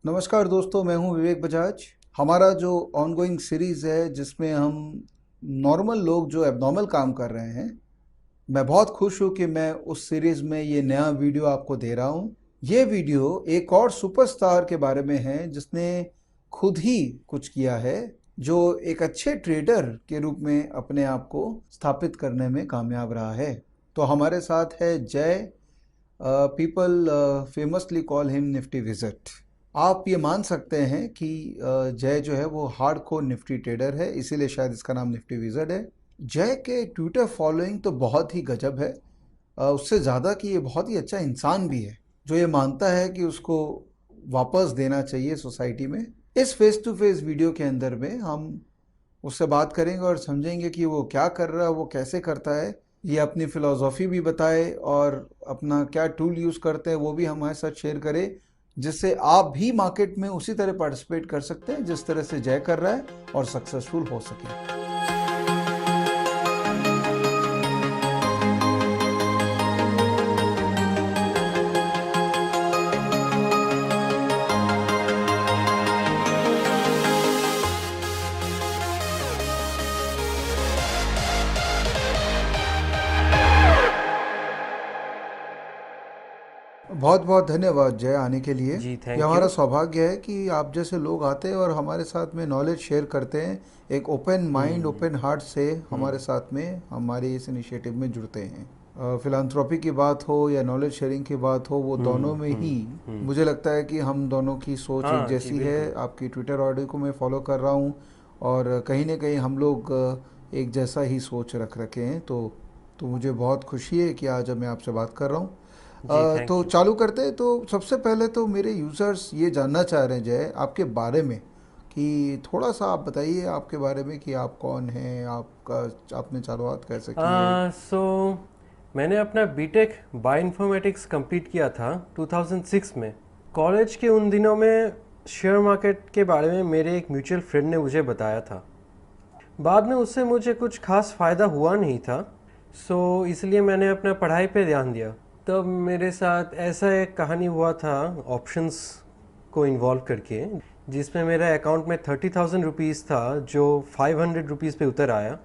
नमस्कार दोस्तों, मैं हूं विवेक बजाज। हमारा जो ऑनगोइंग सीरीज़ है जिसमें हम नॉर्मल लोग जो एबनॉर्मल काम कर रहे हैं, मैं बहुत खुश हूं कि मैं उस सीरीज़ में ये नया वीडियो आपको दे रहा हूं। ये वीडियो एक और सुपरस्टार के बारे में है जिसने खुद ही कुछ किया है, जो एक अच्छे ट्रेडर के रूप में अपने आप को स्थापित करने में कामयाब रहा है। तो हमारे साथ है जय। People famously call him Nifty visit. आप ये मान सकते हैं कि जय जो है वो हार्डकोर निफ्टी ट्रेडर है, इसीलिए शायद इसका नाम निफ्टी विजिट है। जय के ट्विटर फॉलोइंग तो बहुत ही गजब है। उससे ज़्यादा कि ये बहुत ही अच्छा इंसान भी है, जो ये मानता है कि उसको वापस देना चाहिए सोसाइटी में। इस फेस टू फेस वीडियो के अंदर में हम उससे बात करेंगे और समझेंगे कि वो क्या कर रहा है, वो कैसे करता है, ये अपनी फिलॉसफी भी बताए और अपना क्या टूल यूज़ करते हैं वो भी हमारे साथ शेयर करे, जिससे आप भी मार्केट में उसी तरह पार्टिसिपेट कर सकते हैं जिस तरह से जय कर रहा है और सक्सेसफुल हो सके। बहुत बहुत धन्यवाद जय आने के लिए। जी, ये थैंक हमारा यू। सौभाग्य है कि आप जैसे लोग आते हैं और हमारे साथ में नॉलेज शेयर करते हैं, एक ओपन माइंड हुँ, ओपन हार्ट से हमारे हुँ, साथ में हमारे इस इनिशिएटिव में जुड़ते हैं। फिलांथ्रोपी की बात हो या नॉलेज शेयरिंग की बात हो, वो दोनों हुँ, में ही हुँ, हुँ। मुझे लगता है कि हम दोनों की सोच एक हाँ जी, जैसी है। बिल्कुल। आपकी ट्विटर ऑडियो को मैं फॉलो कर रहा हूँ और कहीं ना कहीं हम लोग एक जैसा ही सोच रख रखे हैं। तो मुझे बहुत खुशी है कि आज मैं आपसे बात कर रहा हूँ। जी, तो थैंक यू। चालू करते हैं। तो सबसे पहले तो मेरे यूज़र्स ये जानना चाह रहे हैं जय आपके बारे में, कि थोड़ा सा आप बताइए आपके बारे में कि आप कौन हैं, आपका आपने चालुआत कैसे की है। सो मैंने अपना बीटेक बायोइन्फॉर्मेटिक्स कंप्लीट किया था 2006 में। कॉलेज के उन दिनों में शेयर मार्केट के बारे में मेरे एक म्यूचुअल फ्रेंड ने मुझे बताया था। बाद में उससे मुझे कुछ खास फ़ायदा हुआ नहीं था, सो इसलिए मैंने अपना पढ़ाई पे ध्यान दिया। तब मेरे साथ ऐसा एक कहानी हुआ था ऑप्शंस को इन्वॉल्व करके, जिसमें मेरा अकाउंट में 30,000 रुपीज़ था जो 500 रुपीज़ पे उतर आया,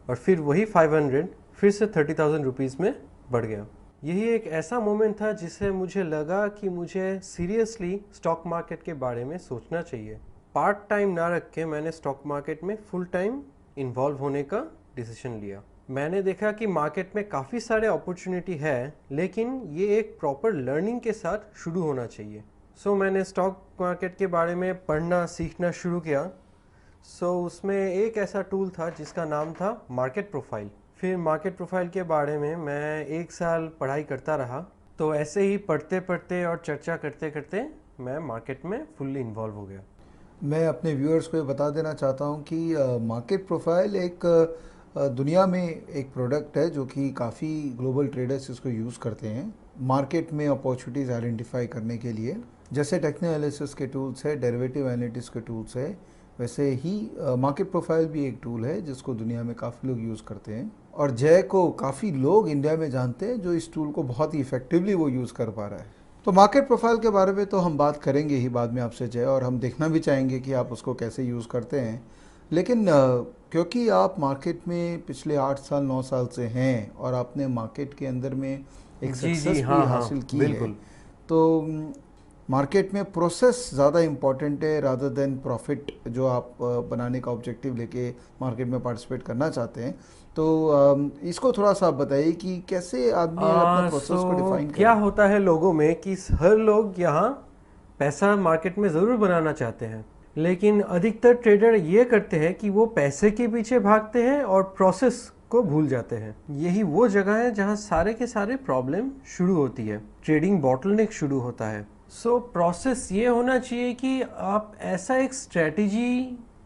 और फिर वही 500 फिर से 30,000 रुपीज़ में बढ़ गया। यही एक ऐसा मोमेंट था जिससे मुझे लगा कि मुझे सीरियसली स्टॉक मार्केट के बारे में सोचना चाहिए। पार्ट टाइम ना रख के मैंने स्टॉक मार्केट में फुल टाइम इन्वॉल्व होने का डिसीजन लिया। मैंने देखा कि मार्केट में काफ़ी सारे अपॉर्चुनिटी है, लेकिन ये एक प्रॉपर लर्निंग के साथ शुरू होना चाहिए। सो मैंने स्टॉक मार्केट के बारे में पढ़ना सीखना शुरू किया। उसमें एक ऐसा टूल था जिसका नाम था मार्केट प्रोफाइल। फिर मार्केट प्रोफाइल के बारे में मैं एक साल पढ़ाई करता रहा। तो ऐसे ही पढ़ते पढ़ते और चर्चा करते करते मैं मार्केट में फुल्ली इन्वॉल्व हो गया। मैं अपने व्यूअर्स को ये बता देना चाहता हूँ कि मार्केट प्रोफाइल एक दुनिया में एक प्रोडक्ट है जो कि काफ़ी ग्लोबल ट्रेडर्स इसको यूज़ करते हैं मार्केट में अपॉर्चुनिटीज़ आइडेंटिफाई करने के लिए। जैसे टेक्निकल एनालिसिस के टूल्स है, डेरिवेटिव एनालिटिक्स के टूल्स है, वैसे ही मार्केट प्रोफाइल भी एक टूल है जिसको दुनिया में काफ़ी लोग यूज़ करते हैं। और जय को काफ़ी लोग इंडिया में जानते हैं जो इस टूल को बहुत ही इफेक्टिवली वो यूज़ कर पा रहा है। तो मार्केट प्रोफाइल के बारे में तो हम बात करेंगे ही बाद में आपसे जय, और हम देखना भी चाहेंगे कि आप उसको कैसे यूज़ करते हैं। लेकिन क्योंकि आप मार्केट में पिछले 8 साल 9 साल से हैं और आपने मार्केट के अंदर में एक जी जी, सक्सेस भी हाँ हाँ, हासिल की है, बिल्कुल। तो मार्केट में प्रोसेस ज़्यादा इम्पॉर्टेंट है रादर देन प्रॉफिट, जो आप बनाने का ऑब्जेक्टिव लेके मार्केट में पार्टिसिपेट करना चाहते हैं। तो इसको थोड़ा सा आप बताइए कि कैसे आदमी अपना प्रोसेस को डिफाइन क्या करे। होता है लोगों में कि हर लोग यहाँ पैसा मार्केट में ज़रूर बनाना चाहते हैं, लेकिन अधिकतर ट्रेडर ये करते हैं कि वो पैसे के पीछे भागते हैं और प्रोसेस को भूल जाते हैं। यही वो जगह है जहाँ सारे के सारे प्रॉब्लम शुरू होती है, ट्रेडिंग बॉटलनेक शुरू होता है। प्रोसेस ये होना चाहिए कि आप ऐसा एक स्ट्रेटजी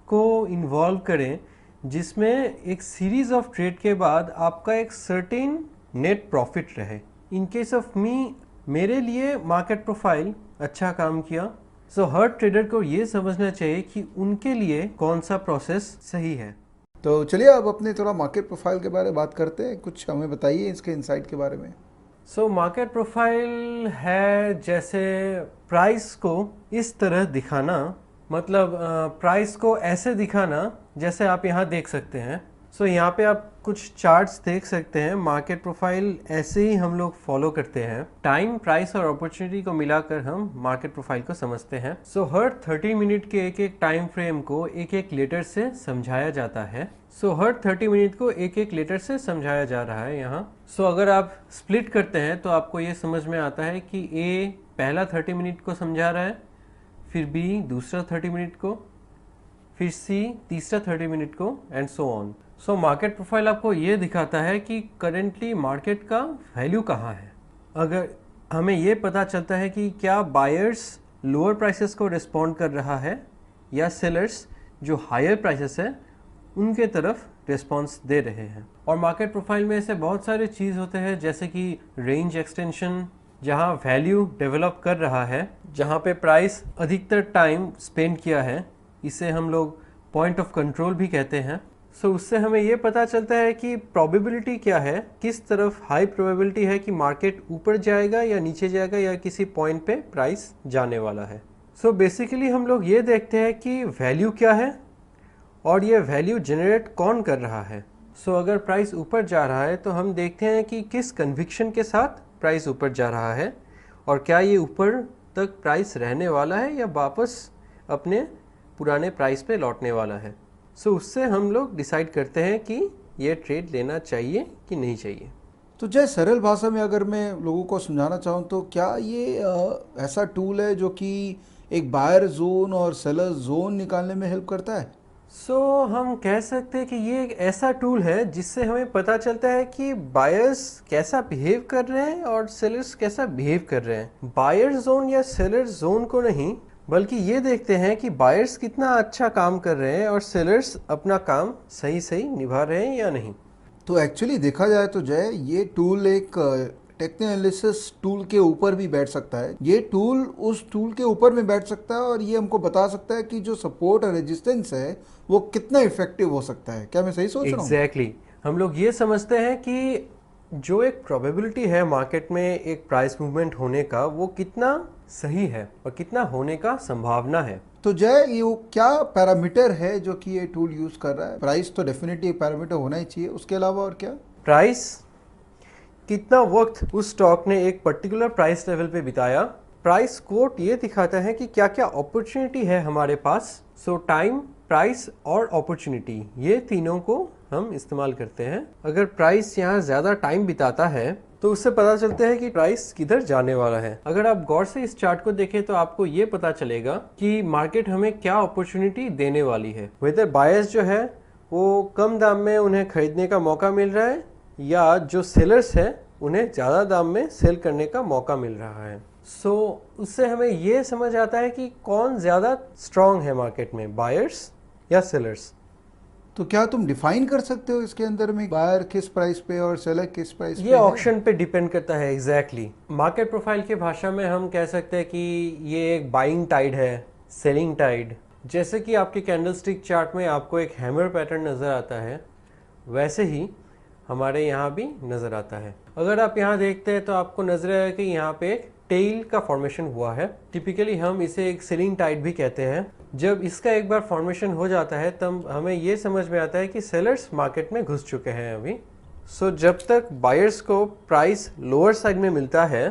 को इन्वॉल्व करें जिसमें एक सीरीज ऑफ ट्रेड के बाद आपका एक सर्टेन नेट प्रॉफिट रहे। इन केस ऑफ मी, मेरे लिए मार्केट प्रोफाइल अच्छा काम किया। हर ट्रेडर को ये समझना चाहिए कि उनके लिए कौन सा प्रोसेस सही है। तो चलिए अब अपने थोड़ा मार्केट प्रोफाइल के बारे में बात करते हैं। कुछ हमें बताइए इसके इंसाइट के बारे में। सो मार्केट प्रोफाइल है जैसे प्राइस को इस तरह दिखाना, मतलब प्राइस को ऐसे दिखाना जैसे आप यहाँ देख सकते हैं। सो यहाँ पे आप कुछ चार्ट्स देख सकते हैं। मार्केट प्रोफाइल ऐसे ही हम लोग फॉलो करते हैं। टाइम, प्राइस और अपॉर्चुनिटी को मिलाकर हम मार्केट प्रोफाइल को समझते हैं। सो हर 30 मिनट के एक एक टाइम फ्रेम को एक एक लेटर से समझाया जाता है। सो हर 30 मिनट को एक एक लेटर से समझाया जा रहा है यहाँ। सो अगर आप स्प्लिट करते हैं तो आपको ये समझ में आता है कि ए पहला 30 मिनट को समझा रहा है, फिर बी दूसरा 30 मिनट को, फिर सी तीसरा 30 मिनट को, and so on. So market profile आपको ये दिखाता है कि करेंटली मार्केट का वैल्यू कहाँ है। अगर हमें ये पता चलता है कि क्या बायर्स लोअर प्राइसेस को रिस्पॉन्ड कर रहा है या सेलर्स जो हायर प्राइसेस है उनके तरफ रिस्पॉन्स दे रहे हैं। और मार्केट प्रोफाइल में ऐसे बहुत सारे चीज़ होते हैं जैसे कि रेंज एक्सटेंशन, जहाँ वैल्यू डेवलप कर रहा है, जहाँ पे प्राइस अधिकतर टाइम स्पेंड किया है, इसे हम लोग पॉइंट ऑफ कंट्रोल भी कहते हैं। सो उससे हमें ये पता चलता है कि प्रोबेबिलिटी क्या है, किस तरफ हाई प्रोबेबिलिटी है कि मार्केट ऊपर जाएगा या नीचे जाएगा या किसी पॉइंट पे प्राइस जाने वाला है। सो बेसिकली हम लोग ये देखते हैं कि वैल्यू क्या है और ये वैल्यू जनरेट कौन कर रहा है। सो अगर प्राइस ऊपर जा रहा है तो हम देखते हैं कि किस कन्विक्शन के साथ प्राइस ऊपर जा रहा है और क्या ये ऊपर तक प्राइस रहने वाला है या वापस अपने पुराने प्राइस पे लौटने वाला है। सो उससे हम लोग डिसाइड करते हैं कि ये ट्रेड लेना चाहिए कि नहीं चाहिए। तो जय, सरल भाषा में अगर मैं लोगों को समझाना चाहूँ तो क्या ये ऐसा टूल है जो कि एक बायर जोन और सेलर जोन निकालने में हेल्प करता है? सो हम कह सकते हैं कि ये एक ऐसा टूल है जिससे हमें पता चलता है कि बायर्स कैसा बिहेव कर रहे हैं और सेलर्स कैसा बिहेव कर रहे हैं। बायर जोन या सेलर जोन को नहीं, बल्कि ये देखते हैं कि बायर्स कितना अच्छा काम कर रहे हैं और सेलर्स अपना काम सही सही निभा रहे हैं या नहीं। तो एक्चुअली देखा जाए तो जय, ये टूल एक टेक्निकल एनालिसिस टूल के ऊपर भी बैठ सकता है। ये टूल उस टूल के ऊपर में बैठ सकता है और ये हमको बता सकता है कि जो सपोर्ट और रेजिस्टेंस है वो कितना इफेक्टिव हो सकता है। क्या मैं सही सोच रहा हूँ? एग्जैक्टली हम लोग ये समझते हैं कि जो एक प्रोबेबिलिटी है मार्केट में एक प्राइस मूवमेंट होने का, वो कितना सही है और कितना होने का संभावना है। तो जय, ये क्या पैरामीटर है जो कि ये टूल यूज कर रहा है? प्राइस तो डेफिनेटली एक पैरामीटर होना ही चाहिए, उसके अलावा और क्या? प्राइस, कितना वक्त उस स्टॉक ने एक पर्टिकुलर प्राइस लेवल पे बिताया। प्राइस कोट ये दिखाता है कि क्या क्या अपॉर्चुनिटी है हमारे पास। सो टाइम, प्राइस और अपॉर्चुनिटी, ये तीनों को हम इस्तेमाल करते हैं। अगर प्राइस यहाँ ज़्यादा टाइम बिताता है तो उससे पता चलता है कि प्राइस किधर जाने वाला है। अगर आप गौर से इस चार्ट को देखें तो आपको ये पता चलेगा कि मार्केट हमें क्या अपॉर्चुनिटी देने वाली है। वेदर बायर्स जो है वो कम दाम में उन्हें खरीदने का मौका मिल रहा है या जो सेलर्स है उन्हें ज़्यादा दाम में सेल करने का मौका मिल रहा है। सो उससे हमें ये समझ आता है कि कौन ज़्यादा स्ट्रांग है मार्केट में, बायर्स या सेलर्स। तो क्या तुम डिफाइन कर सकते हो इसके अंदर में बायर किस प्राइस पे और सेलर किस प्राइस पे? ये ऑक्शन पे डिपेंड करता है। एग्जैक्टली मार्केट प्रोफाइल की भाषा में हम कह सकते हैं कि ये एक बाइंग टाइड है, सेलिंग टाइड। जैसे कि आपके कैंडलस्टिक चार्ट में आपको एक हैमर पैटर्न नज़र आता है, वैसे ही हमारे यहाँ भी नज़र आता है। अगर आप यहाँ देखते हैं तो आपको नजर आएगा कि यहाँ पे एक टेल का फॉर्मेशन हुआ है। टिपिकली हम इसे एक सेलिंग टाइड भी कहते हैं। जब इसका एक बार फॉर्मेशन हो जाता है तब हमें ये समझ में आता है कि सेलर्स मार्केट में घुस चुके हैं अभी। सो जब तक बायर्स को प्राइस लोअर साइड में मिलता है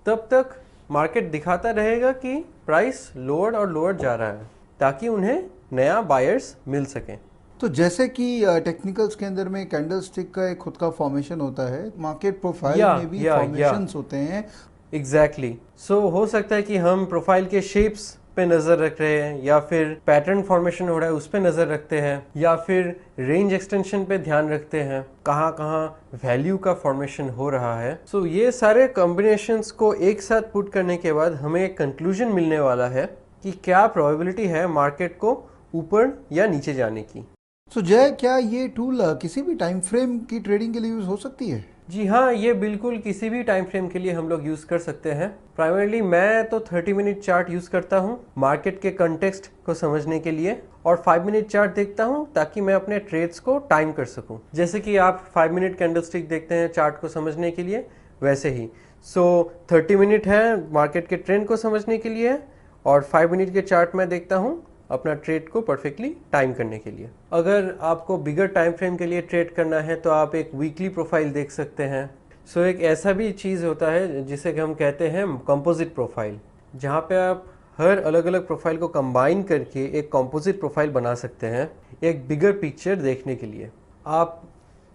तब तक मार्केट दिखाता रहेगा कि प्राइस लोअर और लोअर जा रहा है ताकि उन्हें नया बायर्स मिल सके। तो जैसे कि टेक्निकल्स के अंदर में कैंडल स्टिक का एक खुद का फॉर्मेशन होता है, मार्केट प्रोफाइल में भी फॉर्मेशंस होते हैं। एग्जैक्टली सो हो सकता है कि हम प्रोफाइल के शेप्स पे नज़र रख रहे हैं या फिर पैटर्न फॉर्मेशन हो रहा है उस पे नज़र रखते हैं या फिर रेंज एक्सटेंशन पे ध्यान रखते हैं, कहाँ कहाँ वैल्यू का फॉर्मेशन हो रहा है। सो ये सारे कॉम्बिनेशंस को एक साथ पुट करने के बाद हमें एक कंक्लूजन मिलने वाला है कि क्या प्रोबेबिलिटी है मार्केट को ऊपर या नीचे जाने की। सो जय, क्या ये टूल किसी भी टाइम फ्रेम की ट्रेडिंग के लिए यूज हो सकती है? जी हाँ, ये बिल्कुल किसी भी टाइम फ्रेम के लिए हम लोग यूज़ कर सकते हैं। प्राइमरीली मैं तो 30 मिनट चार्ट यूज़ करता हूँ मार्केट के कंटेक्स्ट को समझने के लिए, और 5 मिनट चार्ट देखता हूँ ताकि मैं अपने ट्रेड्स को टाइम कर सकूँ। जैसे कि आप 5 मिनट कैंडलस्टिक देखते हैं चार्ट को समझने के लिए, वैसे ही। सो 30 मिनट है मार्केट के ट्रेंड को समझने के लिए, और 5 मिनट के चार्ट में देखता हूँ अपना ट्रेड को परफेक्टली टाइम करने के लिए। अगर आपको बिगर टाइम फ्रेम के लिए ट्रेड करना है तो आप एक वीकली प्रोफाइल देख सकते हैं। सो एक ऐसा भी चीज़ होता है जिसे कि हम कहते हैं कंपोजिट प्रोफाइल, जहाँ पे आप हर अलग अलग प्रोफाइल को कंबाइन करके एक कंपोजिट प्रोफाइल बना सकते हैं एक बिगर पिक्चर देखने के लिए। आप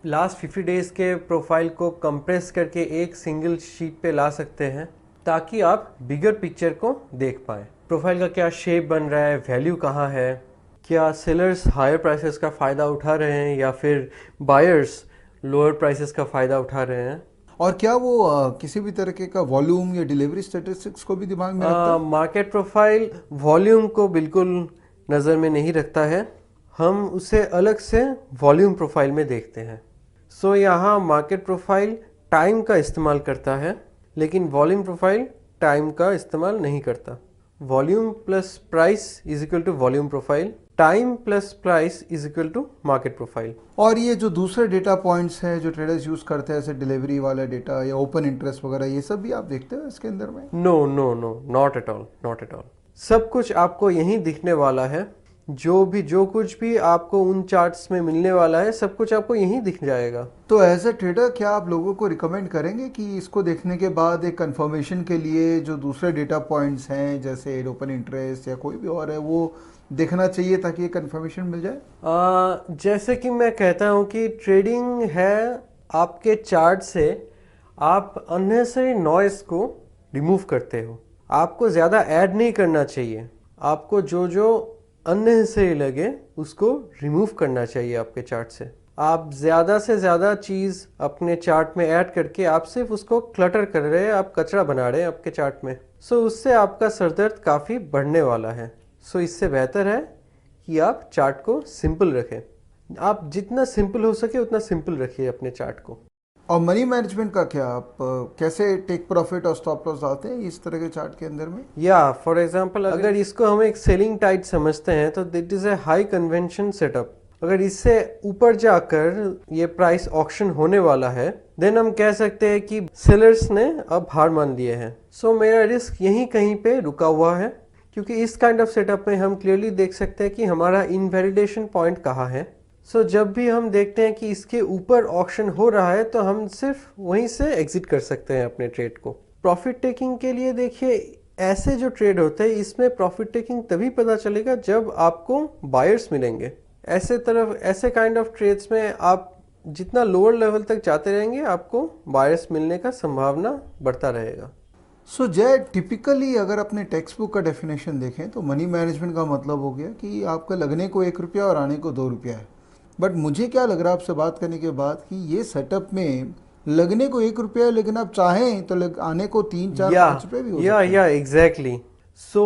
लास्ट 50 डेज़ के प्रोफाइल को कंप्रेस करके एक सिंगल शीट पे ला सकते हैं ताकि आप बिगर पिक्चर को देख पाएँ। प्रोफाइल का क्या शेप बन रहा है, वैल्यू कहाँ है, क्या सेलर्स हायर प्राइसेस का फ़ायदा उठा रहे हैं या फिर बायर्स लोअर प्राइसेस का फ़ायदा उठा रहे हैं। और क्या वो किसी भी तरीके का वॉल्यूम या डिलीवरी स्टैटिस्टिक्स को भी दिमाग में रखता है? मार्केट प्रोफाइल वॉल्यूम को बिल्कुल नज़र में नहीं रखता है, हम उसे अलग से वॉल्यूम प्रोफाइल में देखते हैं। सो यहाँ मार्केट प्रोफाइल टाइम का इस्तेमाल करता है, लेकिन वॉल्यूम प्रोफाइल टाइम का इस्तेमाल नहीं करता। Volume plus price is equal to volume profile, time plus price is equal to market profile. और ये जो दूसरे डेटा पॉइंट्स हैं जो ट्रेडर्स यूज़ करते हैं, जैसे डिलीवरी वाला डेटा या ओपन इंटरेस्ट वगैरह, ये सब भी आप देखते हो इसके अंदर में? No no no, not at all, not at all. सब कुछ आपको यहीं दिखने वाला है। जो कुछ भी आपको उन चार्ट्स में मिलने वाला है सब कुछ आपको यहीं दिख जाएगा। तो एज अ ट्रेडर क्या आप लोगों को रिकमेंड करेंगे कि इसको देखने के बाद एक कंफर्मेशन के लिए जो दूसरे डेटा पॉइंट्स हैं जैसे ओपन इंटरेस्ट या कोई भी और है वो देखना चाहिए ताकि ये कंफर्मेशन मिल जाए? जैसे कि मैं कहता हूँ कि ट्रेडिंग है आपके चार्ट से आप अननेसेसरी नॉइस को रिमूव करते हो। आपको ज़्यादा ऐड नहीं करना चाहिए, आपको जो अननेसेसरी लगे उसको रिमूव करना चाहिए आपके चार्ट से। आप ज़्यादा से ज़्यादा चीज़ अपने चार्ट में ऐड करके आप सिर्फ उसको क्लटर कर रहे हैं, आप कचरा बना रहे हैं आपके चार्ट में। सो उससे आपका सरदर्द काफ़ी बढ़ने वाला है। सो इससे बेहतर है कि आप चार्ट को सिंपल रखें। आप जितना सिंपल हो सके उतना सिंपल रखिए अपने चार्ट को। और मनी मैनेजमेंट का क्या, आप कैसे टेक प्रॉफिट और स्टॉप लॉस आते हैं इस तरह के चार्ट के अंदर में? या फॉर एग्जांपल अगर इसको हम एक सेलिंग टाइट समझते हैं तो that is a high convention setup. अगर इससे ऊपर जाकर ये प्राइस ऑक्शन होने वाला है देन हम कह सकते हैं कि सेलर्स ने अब हार मान लिए हैं। सो मेरा रिस्क यहीं कहीं पे रुका हुआ है, क्योंकि इस काइंड ऑफ सेटअप में हम क्लियरली देख सकते हैं कि हमारा इनवैलिडेशन पॉइंट कहाँ है। सो जब भी हम देखते हैं कि इसके ऊपर ऑक्शन हो रहा है तो हम सिर्फ वहीं से एग्जिट कर सकते हैं अपने ट्रेड को। प्रॉफिट टेकिंग के लिए देखिए, ऐसे जो ट्रेड होते हैं इसमें प्रॉफिट टेकिंग तभी पता चलेगा जब आपको बायर्स मिलेंगे। ऐसे काइंड ऑफ ट्रेड्स में आप जितना लोअर लेवल तक जाते रहेंगे आपको बायर्स मिलने का संभावना बढ़ता रहेगा। सो जय, टिपिकली अगर अपने टेक्स्ट बुक का डेफिनेशन देखें तो मनी मैनेजमेंट का मतलब हो गया कि आपका लगने को 1 रुपया और आने को 2 रुपया है। बट मुझे क्या लग रहा है आपसे बात करने के बाद कि ये सेटअप में लगने को 1 रुपया है, लेकिन आप चाहें तो आने को 3, 4, 5 रुपये भी हो सकते हैं। या एग्जैक्टली। सो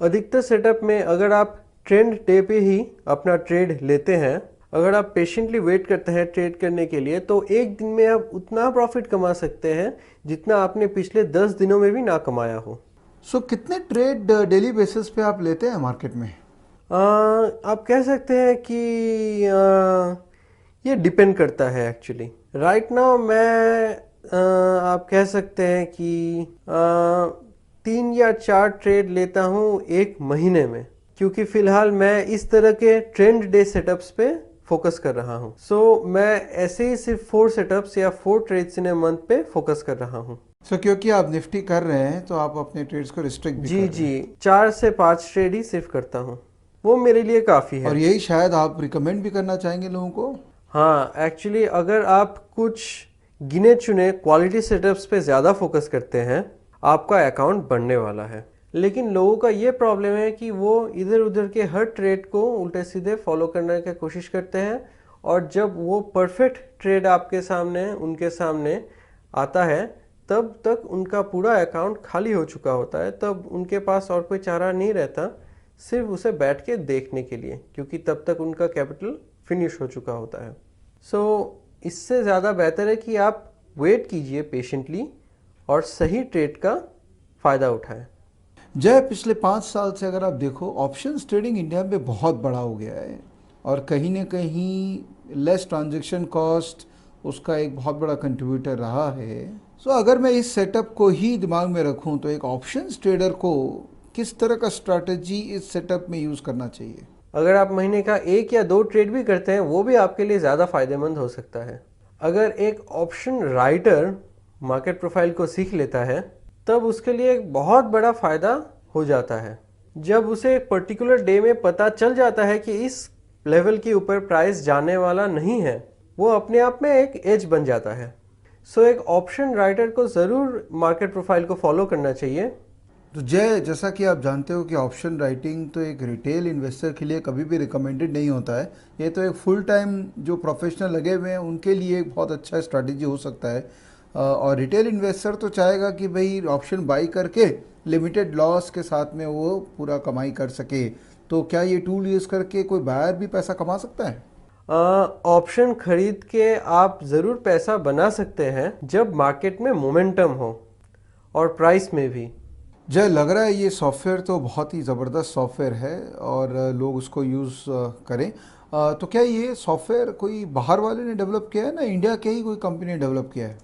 अधिकतर सेटअप में अगर आप ट्रेंड डे पे ही अपना ट्रेड लेते हैं, अगर आप पेशेंटली वेट करते हैं ट्रेड करने के लिए, तो एक दिन में आप उतना प्रॉफिट कमा सकते हैं जितना आपने पिछले 10 दिनों में भी ना कमाया हो। सो कितने ट्रेड डेली बेसिस पे आप लेते हैं मार्केट में? आप कह सकते हैं कि ये डिपेंड करता है एक्चुअली। राइट नाउ मैं आप कह सकते हैं कि 3 या 4 ट्रेड लेता हूँ एक महीने में, क्योंकि फिलहाल मैं इस तरह के ट्रेंड डे सेटअप्स पे फोकस कर रहा हूँ। सो मैं ऐसे ही सिर्फ 4 सेटअप्स या 4 ट्रेड्स इन ए मंथ पे फोकस कर रहा हूँ। सो क्योंकि आप निफ्टी कर रहे हैं तो आप अपने ट्रेड्स को रिस्ट्रिक्ट भी कर रहे हैं। जी 4 से 5 ट्रेड ही सिर्फ करता हूँ, वो मेरे लिए काफ़ी है। और यही शायद आप रिकमेंड भी करना चाहेंगे लोगों को? हाँ, एक्चुअली अगर आप कुछ गिने चुने क्वालिटी सेटअप्स पे ज़्यादा फोकस करते हैं आपका अकाउंट बढ़ने वाला है। लेकिन लोगों का ये प्रॉब्लम है कि वो इधर उधर के हर ट्रेड को उल्टे सीधे फॉलो करने की कोशिश करते हैं, और जब वो परफेक्ट ट्रेड आपके सामने उनके सामने आता है तब तक उनका पूरा अकाउंट खाली हो चुका होता है। तब उनके पास और कोई चारा नहीं रहता सिर्फ उसे बैठ के देखने के लिए, क्योंकि तब तक उनका कैपिटल फिनिश हो चुका होता है। सो इससे ज़्यादा बेहतर है कि आप वेट कीजिए पेशेंटली और सही ट्रेड का फ़ायदा उठाएं। जय, पिछले 5 साल से अगर आप देखो ऑप्शंस ट्रेडिंग इंडिया में बहुत बड़ा हो गया है, और कहीं ना कहीं लेस ट्रांजैक्शन कॉस्ट उसका एक बहुत बड़ा कंट्रीब्यूटर रहा है। सो अगर मैं इस सेटअप को ही दिमाग में रखूं तो एक ऑप्शंस ट्रेडर को किस तरह का स्ट्रैटेजी इस सेटअप में यूज़ करना चाहिए? अगर आप महीने का 1 या 2 ट्रेड भी करते हैं वो भी आपके लिए ज़्यादा फायदेमंद हो सकता है। अगर एक ऑप्शन राइटर मार्केट प्रोफाइल को सीख लेता है तब उसके लिए एक बहुत बड़ा फ़ायदा हो जाता है। जब उसे एक पर्टिकुलर डे में पता चल जाता है कि इस लेवल के ऊपर प्राइस जाने वाला नहीं है, वो अपने आप में एक एज बन जाता है। सो एक ऑप्शन राइटर को ज़रूर मार्केट प्रोफाइल को फॉलो करना चाहिए। तो जय, जैसा कि आप जानते हो कि ऑप्शन राइटिंग तो एक रिटेल इन्वेस्टर के लिए कभी भी रिकमेंडेड नहीं होता है। ये तो एक फुल टाइम जो प्रोफेशनल लगे हुए हैं उनके लिए एक बहुत अच्छा स्ट्रैटेजी हो सकता है। और रिटेल इन्वेस्टर तो चाहेगा कि भाई ऑप्शन बाई करके लिमिटेड लॉस के साथ में वो पूरा कमाई कर सके। तो क्या ये टूल यूज़ करके कोई बायर भी पैसा कमा सकता है? ऑप्शन खरीद के आप ज़रूर पैसा बना सकते हैं जब मार्केट में मोमेंटम हो और प्राइस में भी। जय, लग रहा है ये सॉफ्टवेयर तो बहुत ही ज़बरदस्त सॉफ्टवेयर है और लोग उसको यूज़ करें। तो क्या ये सॉफ्टवेयर कोई बाहर वाले ने डेवलप किया है ना इंडिया के ही कोई कंपनी ने डेवलप किया है?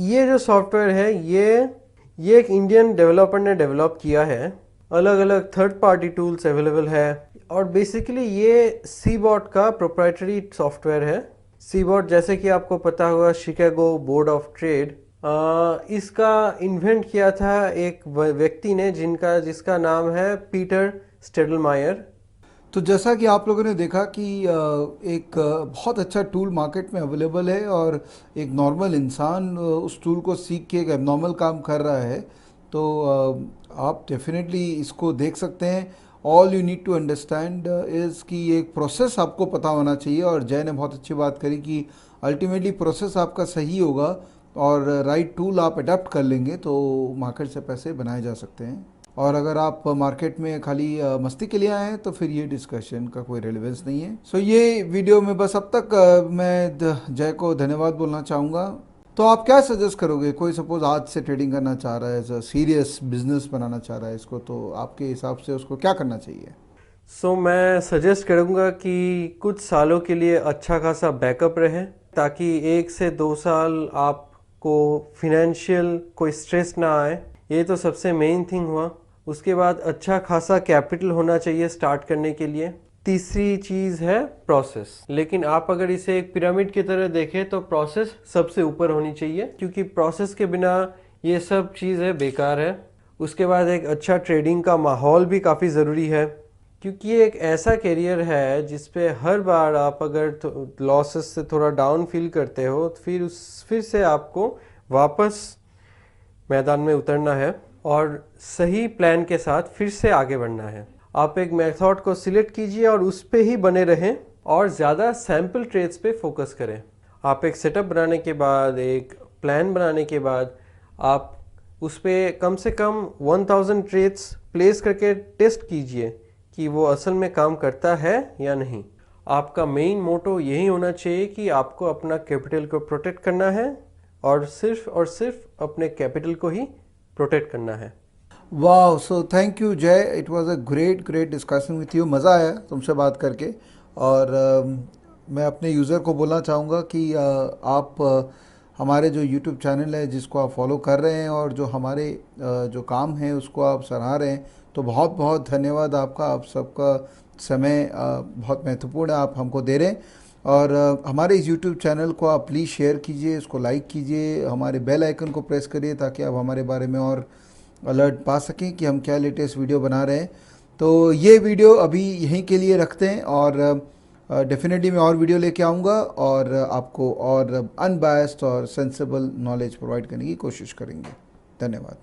ये जो सॉफ्टवेयर है ये एक इंडियन डेवलपर ने डेवलप किया है। अलग अलग थर्ड पार्टी टूल्स अवेलेबल है और बेसिकली ये सीबॉट का प्रोप्राइटरी सॉफ्टवेयर है। सीबॉट जैसे कि आपको पता होगा शिकागो बोर्ड ऑफ ट्रेड, इसका इन्वेंट किया था एक व्यक्ति ने जिसका नाम है पीटर स्टेडलमायर। तो जैसा कि आप लोगों ने देखा कि एक बहुत अच्छा टूल मार्केट में अवेलेबल है और एक नॉर्मल इंसान उस टूल को सीख के एक एबनॉर्मल काम कर रहा है। तो आप डेफिनेटली इसको देख सकते हैं। All you need to understand is कि एक प्रोसेस आपको पता होना चाहिए। और जय ने बहुत अच्छी बात करी कि अल्टीमेटली प्रोसेस आपका सही होगा और राइट टूल आप अडेप्ट कर लेंगे तो मार्केट से पैसे बनाए जा सकते हैं। और अगर आप मार्केट में खाली मस्ती के लिए आए हैं तो फिर ये डिस्कशन का कोई रेलेवेंस नहीं है। सो ये वीडियो में बस अब तक मैं जय को धन्यवाद बोलना चाहूँगा। तो आप क्या सजेस्ट करोगे? कोई सपोज आज से ट्रेडिंग करना चाह रहा है, सीरियस बिजनेस बनाना चाह रहा है इसको, तो आपके हिसाब से उसको क्या करना चाहिए? मैं सजेस्ट करूँगा कि कुछ सालों के लिए अच्छा खासा बैकअप रहे ताकि 1 से 2 साल आपको फिनेंशियल कोई स्ट्रेस ना आए। ये तो सबसे मेन थिंग हुआ। उसके बाद अच्छा खासा कैपिटल होना चाहिए स्टार्ट करने के लिए। तीसरी चीज़ है प्रोसेस, लेकिन आप अगर इसे एक पिरामिड की तरह देखें तो प्रोसेस सबसे ऊपर होनी चाहिए क्योंकि प्रोसेस के बिना ये सब चीज़ें बेकार है। उसके बाद एक अच्छा ट्रेडिंग का माहौल भी काफ़ी ज़रूरी है क्योंकि ये एक ऐसा करियर है जिस पे हर बार आप अगर लॉसेस से थोड़ा डाउन फील करते हो तो फिर से आपको वापस मैदान में उतरना है और सही प्लान के साथ फिर से आगे बढ़ना है। आप एक मेथड को सिलेक्ट कीजिए और उस पे ही बने रहें और ज़्यादा सैम्पल ट्रेड्स पे फोकस करें। आप एक सेटअप बनाने के बाद, एक प्लान बनाने के बाद आप उस पे कम से कम 1000 ट्रेड्स प्लेस करके टेस्ट कीजिए कि वो असल में काम करता है या नहीं। आपका मेन मोटो यही होना चाहिए कि आपको अपना कैपिटल को प्रोटेक्ट करना है और सिर्फ अपने कैपिटल को ही प्रोटेक्ट करना है। वाह, सो थैंक यू जय, it was a great discussion with you. मज़ा आया तुमसे बात करके। और मैं अपने यूज़र को बोलना चाहूँगा कि आप हमारे जो यूट्यूब चैनल है जिसको आप फॉलो कर रहे हैं और जो हमारे जो काम है उसको आप सराह रहे हैं, तो बहुत बहुत धन्यवाद आपका। आप सबका समय बहुत महत्वपूर्ण है, आप हमको दे रहे हैं। और हमारे इस यूट्यूब चैनल को आप प्लीज़ शेयर कीजिए, इसको लाइक कीजिए, हमारे बेल आइकन को प्रेस करिए ताकि आप हमारे बारे में और अलर्ट पा सकें कि हम क्या लेटेस्ट वीडियो बना रहे हैं। तो ये वीडियो अभी यहीं के लिए रखते हैं और डेफिनेटली मैं और वीडियो लेके आऊँगा और आपको और अनबायस्ड और सेंसिबल नॉलेज प्रोवाइड करने की कोशिश करेंगे। धन्यवाद।